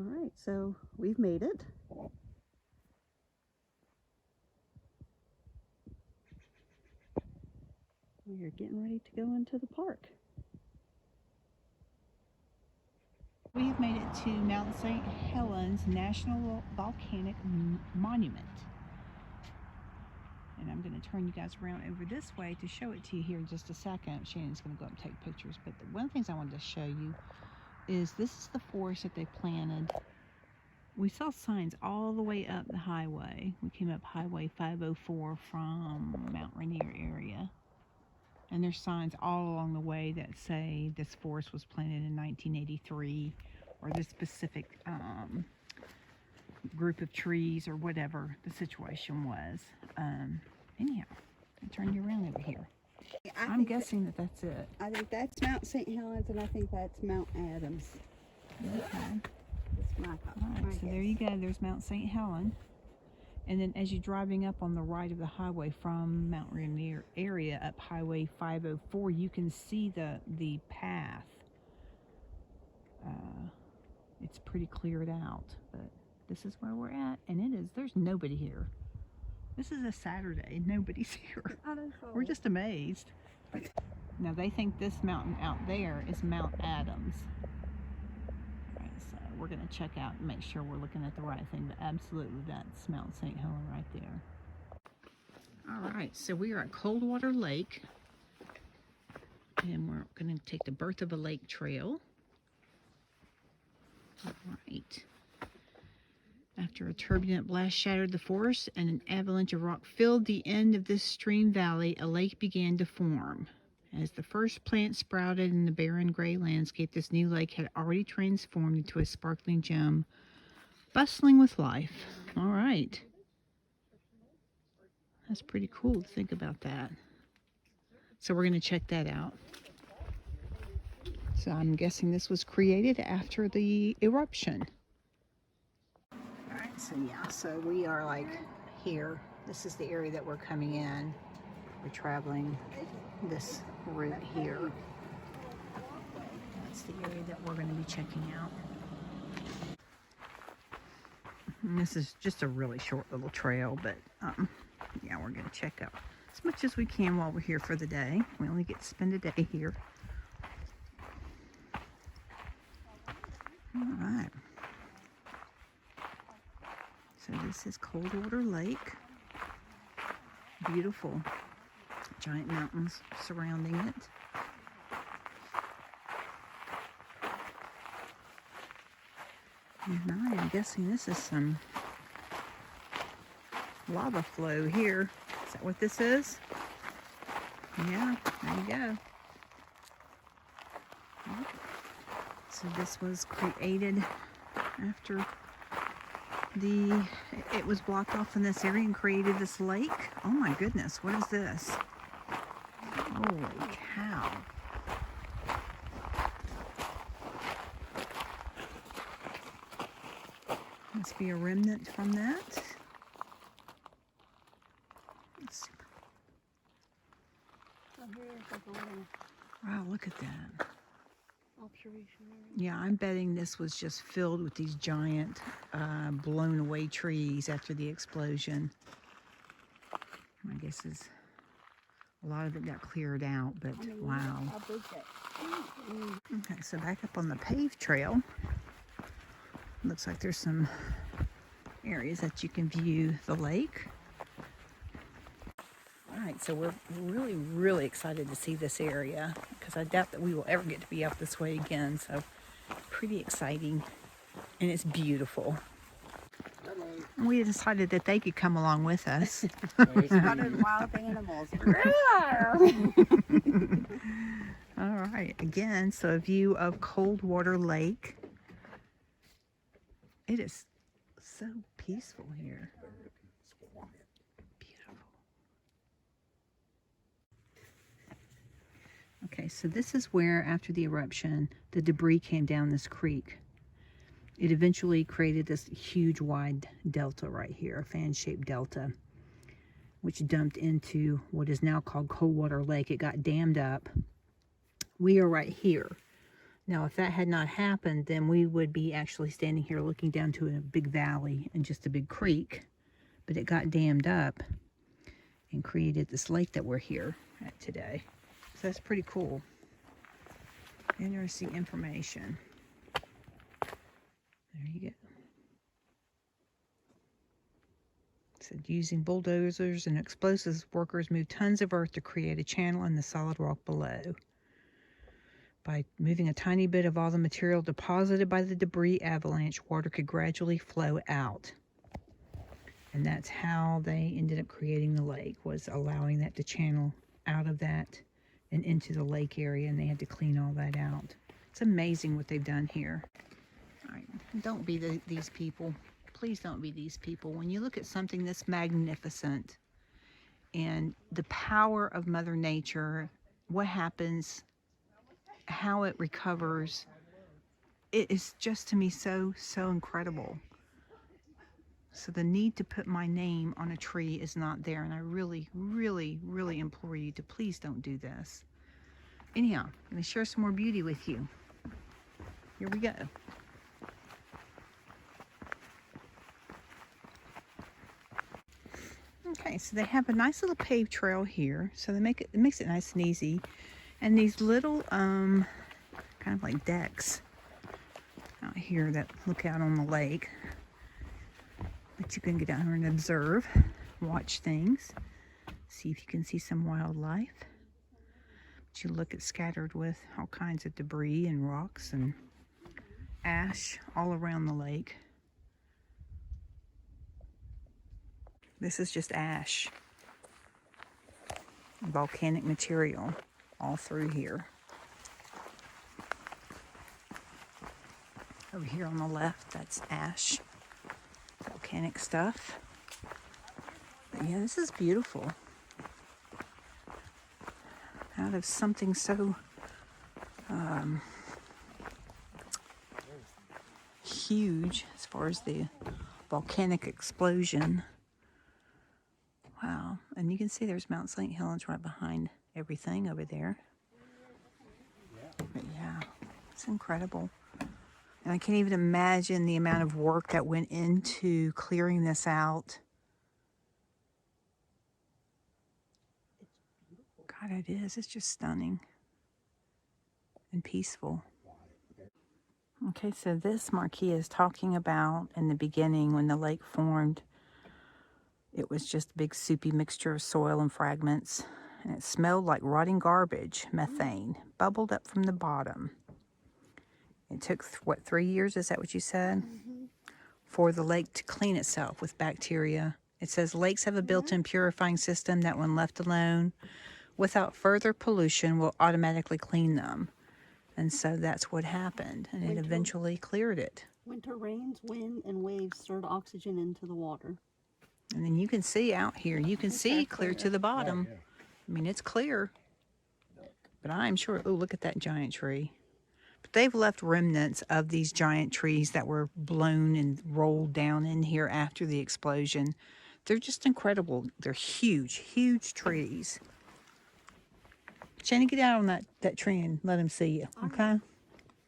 Alright, so we've made it. We are getting ready to go into the park. We've made it to Mount St Helens National Volcanic Monument. And I'm going to turn you guys around over this way to show it to you here in just a second. Shannon's going to go up and take pictures. But one of the things I wanted to show you is this is the forest that they planted. We saw signs all the way up the highway. We came up Highway 504 from Mount Rainier area. And there's signs all along the way that say this forest was planted in 1983 or this specific group of trees or whatever the situation was. Anyhow, I'll turn you around over here. I'm guessing that that's it. I think that's Mount St Helens, and I think that's Mount Adams. Okay. That's my thought. All right, so there you go. There's Mount St Helens. And then as you're driving up on the right of the highway from Mount Rainier area up Highway 504, you can see the path. It's pretty cleared out, but this is where we're at, and there's nobody here. This is a Saturday. Nobody's here. We're just amazed. Now they think this mountain out there is Mount Adams. All right, so we're going to check out and make sure we're looking at the right thing, but absolutely that's Mount St Helens right there. All right, so we are at Coldwater Lake, and we're going to take the Birth of a Lake trail. All right. After a turbulent blast shattered the forest and an avalanche of rock filled the end of this stream valley, a lake began to form. As the first plant sprouted in the barren gray landscape, this new lake had already transformed into a sparkling gem, bustling with life. All right. That's pretty cool to think about that. So we're going to check that out. So I'm guessing this was created after the eruption. Alright, so yeah, so we are like here. This is the area that we're coming in. We're traveling this route here. That's the area that we're going to be checking out. And this is just a really short little trail, but yeah, we're going to check out as much as we can while we're here for the day. We only get to spend a day here. All right. So this is Coldwater Lake. Beautiful giant mountains surrounding it. And I am guessing this is some lava flow here. Is that what this is? Yeah, there you go. So this was created after it was blocked off in this area and created this lake. Oh my goodness, what is this? Holy cow. Must be a remnant from that. Wow, look at that. Yeah, I'm betting this was just filled with these giant blown away trees after the explosion. My guess is a lot of it got cleared out, but wow. Okay, so back up on the paved trail. Looks like there's some areas that you can view the lake. Alright, so we're really excited to see this area because I doubt that we will ever get to be out this way again, so pretty exciting, and it's beautiful. We decided that they could come along with us. Wild animals. Alright, again, so a view of Coldwater Lake. It is so peaceful here. Okay, so this is where, after the eruption, the debris came down this creek. It eventually created this huge wide delta right here, a fan-shaped delta, which dumped into what is now called Coldwater Lake. It got dammed up. We are right here. Now, if that had not happened, then we would be actually standing here looking down to a big valley and just a big creek. But it got dammed up and created this lake that we're here at today. So that's pretty cool. Interesting information. There you go. It said using bulldozers and explosives, workers moved tons of earth to create a channel in the solid rock below. By moving a tiny bit of all the material deposited by the debris avalanche, water could gradually flow out. And that's how they ended up creating the lake, was allowing that to channel out of that and into the lake area, and they had to clean all that out. It's amazing what they've done here. All right, don't be these people. Please don't be these people. When you look at something this magnificent and the power of Mother Nature, what happens, how it recovers, it is just, to me, so incredible. So the need to put my name on a tree is not there, and I really implore you to please don't do this. Anyhow, I'm going to share some more beauty with you. Here we go. Okay, so they have a nice little paved trail here, so it makes it nice and easy. And these little kind of like decks out here that look out on the lake, that you can get out here and observe, watch things, see if you can see some wildlife. But you look at scattered with all kinds of debris and rocks and ash all around the lake. This is just ash, volcanic material all through here. Over here on the left, that's ash, volcanic stuff. But yeah, this is beautiful. Out of something so huge as far as the volcanic explosion. Wow, and you can see there's Mount St Helens right behind everything over there. But yeah, it's incredible. And I can't even imagine the amount of work that went into clearing this out. God, it is. It's just stunning and peaceful. Okay, so this marquee is talking about in the beginning when the lake formed. It was just a big soupy mixture of soil and fragments. And it smelled like rotting garbage, methane, bubbled up from the bottom. It took, what, 3 years? Is that what you said? Mm-hmm. For the lake to clean itself with bacteria. It says lakes have a built-in purifying system that, when left alone, without further pollution, will automatically clean them. And so that's what happened. And it eventually cleared it. Winter rains, wind, and waves stirred oxygen into the water. And then you can see out here, you can see clear to the bottom. Oh, yeah. I mean, it's clear. But I'm sure, oh, look at that giant tree. But they've left remnants of these giant trees that were blown and rolled down in here after the explosion. They're just incredible. They're huge, huge trees. Shannon, get out on that tree and let them see you, okay?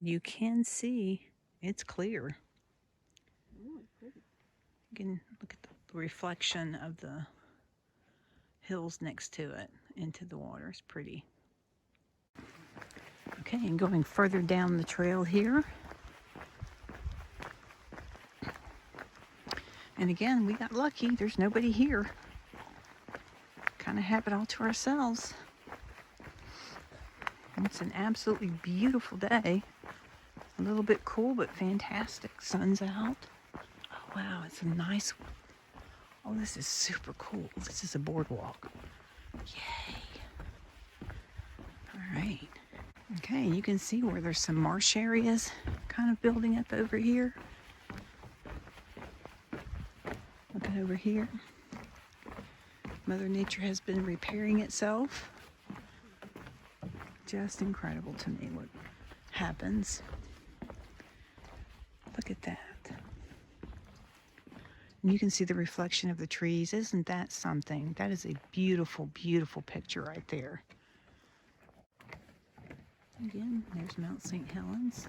You can see it's clear. You can look at the reflection of the hills next to it into the water. It's pretty. Okay, and going further down the trail here. And again, we got lucky. There's nobody here. Kind of have it all to ourselves. It's an absolutely beautiful day. A little bit cool, but fantastic. Sun's out. Oh, wow, it's a nice one. Oh, this is super cool. This is a boardwalk. Yay. All right. Okay, you can see where there's some marsh areas kind of building up over here. Look at over here. Mother Nature has been repairing itself. Just incredible to me what happens. Look at that. And you can see the reflection of the trees. Isn't that something? That is a beautiful, beautiful picture right there. Again, there's Mount St Helens.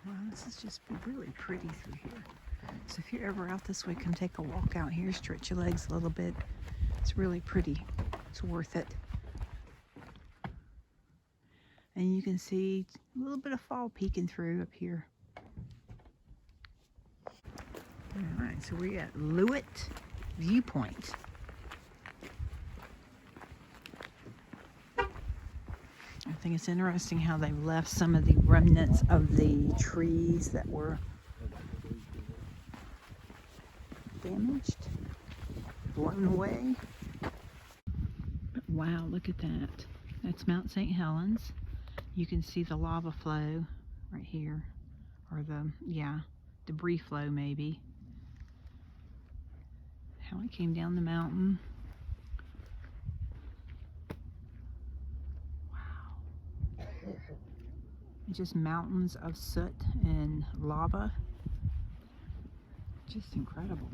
Wow, this is just really pretty through here. So if you're ever out this way, come take a walk out here, stretch your legs a little bit. It's really pretty. It's worth it. And you can see a little bit of fall peeking through up here. All right, so we're at Lewit Viewpoint. I think it's interesting how they've left some of the remnants of the trees that were damaged, blown away. But wow, look at that. That's Mount St Helens. You can see the lava flow right here, or the, debris flow maybe. How it came down the mountain. Wow. Just mountains of soot and lava. Just incredible.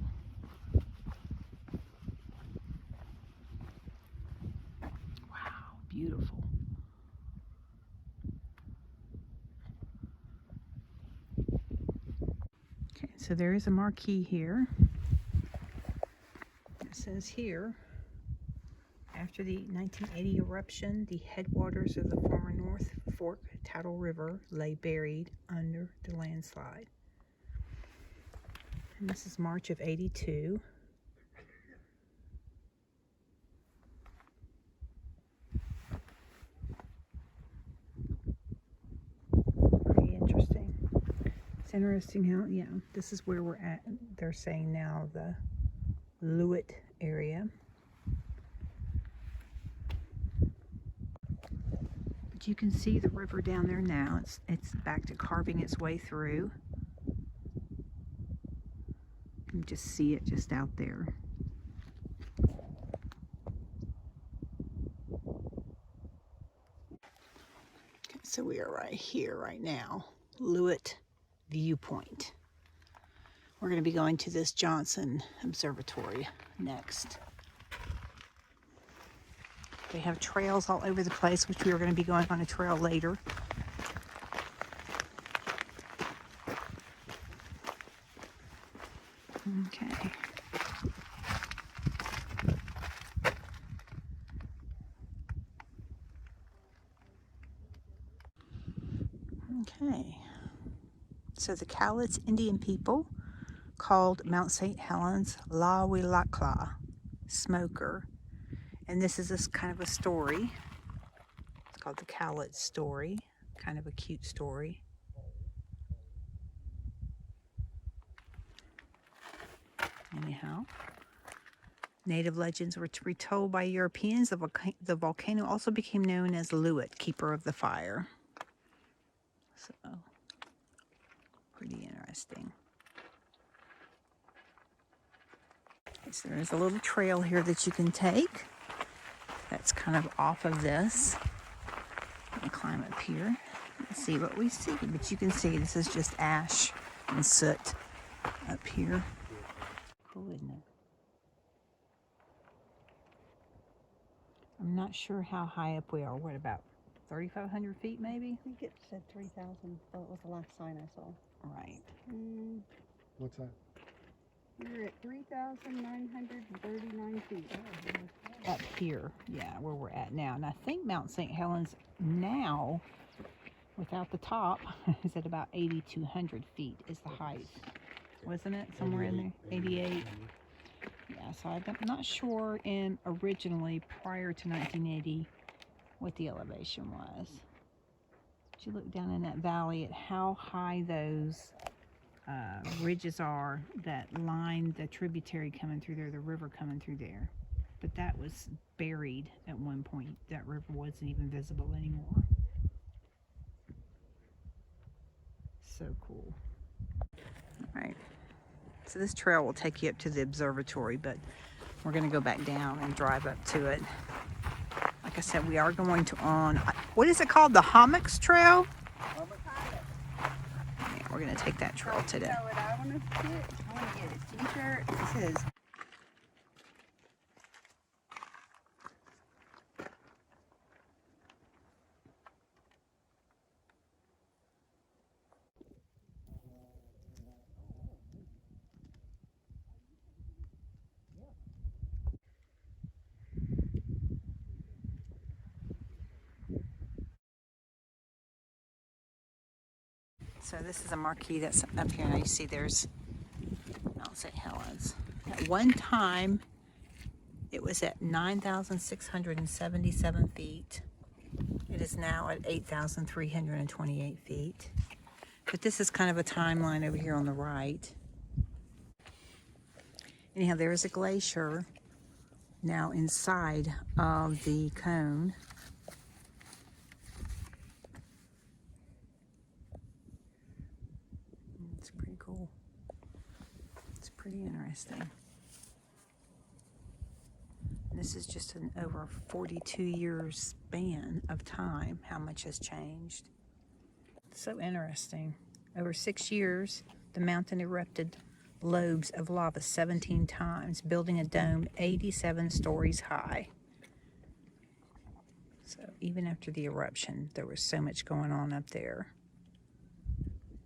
Wow, beautiful. Okay, so there is a marquee here. It says here, after the 1980 eruption, the headwaters of the former North Fork Tidal River lay buried under the landslide. And this is March of '82. Pretty interesting. It's interesting how, this is where we're at. They're saying now the Loowit area. But you can see the river down there now. It's back to carving its way through. You can just see it just out there. Okay, so we are right here right now, Lewit Viewpoint. We're going to be going to this Johnston Observatory next. They have trails all over the place, which we are going to be going on a trail later. Okay. Okay. So the Cowlitz Indian people called Mount St Helens Loowit Smoker. And this is kind of a story. It's called the Cowlitz story. Kind of a cute story. Anyhow, native legends were retold by Europeans. The volcano also became known as Lewit, keeper of the fire. So, pretty interesting. Okay, so there's a little trail here that you can take. That's kind of off of this. I'm gonna climb up here and see what we see. But you can see this is just ash and soot up here. Cool, isn't it? I'm not sure how high up we are. What, about 3,500 feet maybe? I think it said 3,000. That was the last sign I saw. Right. What's that? We're at 3,939 feet. Up here, yeah, where we're at now. And I think Mount St Helens now, without the top, is at about 8,200 feet is the height. Wasn't it? Somewhere in there? 88. Yeah, so I'm not sure originally prior to 1980 what the elevation was. But you look down in that valley at how high those ridges are that line the tributary coming through there, the river coming through there. But that was buried at one point. That river wasn't even visible anymore. So cool. All right. So this trail will take you up to the observatory, but we're going to go back down and drive up to it. Like I said, we are going to what is it called? The Hummocks Trail? Yeah, we're going to take that trail today. You know what I want to get? I want to get a t-shirt that says So this is a marquee that's up here. Now you see there's Mount St. Helens. At one time, it was at 9,677 feet. It is now at 8,328 feet. But this is kind of a timeline over here on the right. Anyhow, there is a glacier now inside of the cone. It's pretty cool. It's pretty interesting. This is just an over 42 years span of time, how much has changed. So interesting. Over 6 years, the mountain erupted lobes of lava 17 times, building a dome 87 stories high. So even after the eruption, there was so much going on up there.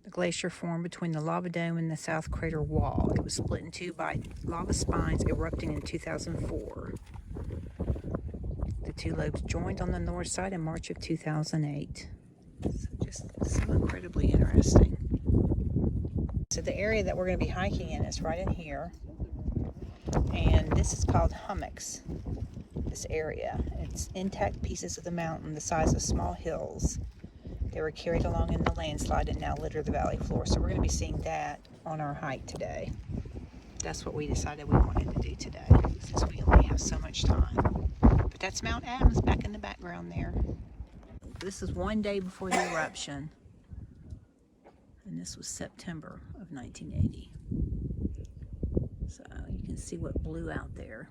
The glacier formed between the lava dome and the south crater wall. It was split in two by lava spines erupting in 2004. The two lobes joined on the north side in March of 2008. So just so incredibly interesting. So the area that we're going to be hiking in is right in here. And this is called Hummocks, this area. It's intact pieces of the mountain the size of small hills. They were carried along in the landslide and now litter the valley floor. So we're going to be seeing that on our hike today. That's what we decided we wanted to do today, since we only have so much time. But that's Mount Adams back in the background there. This is one day before the eruption. And this was September of 1980. So you can see what blew out there.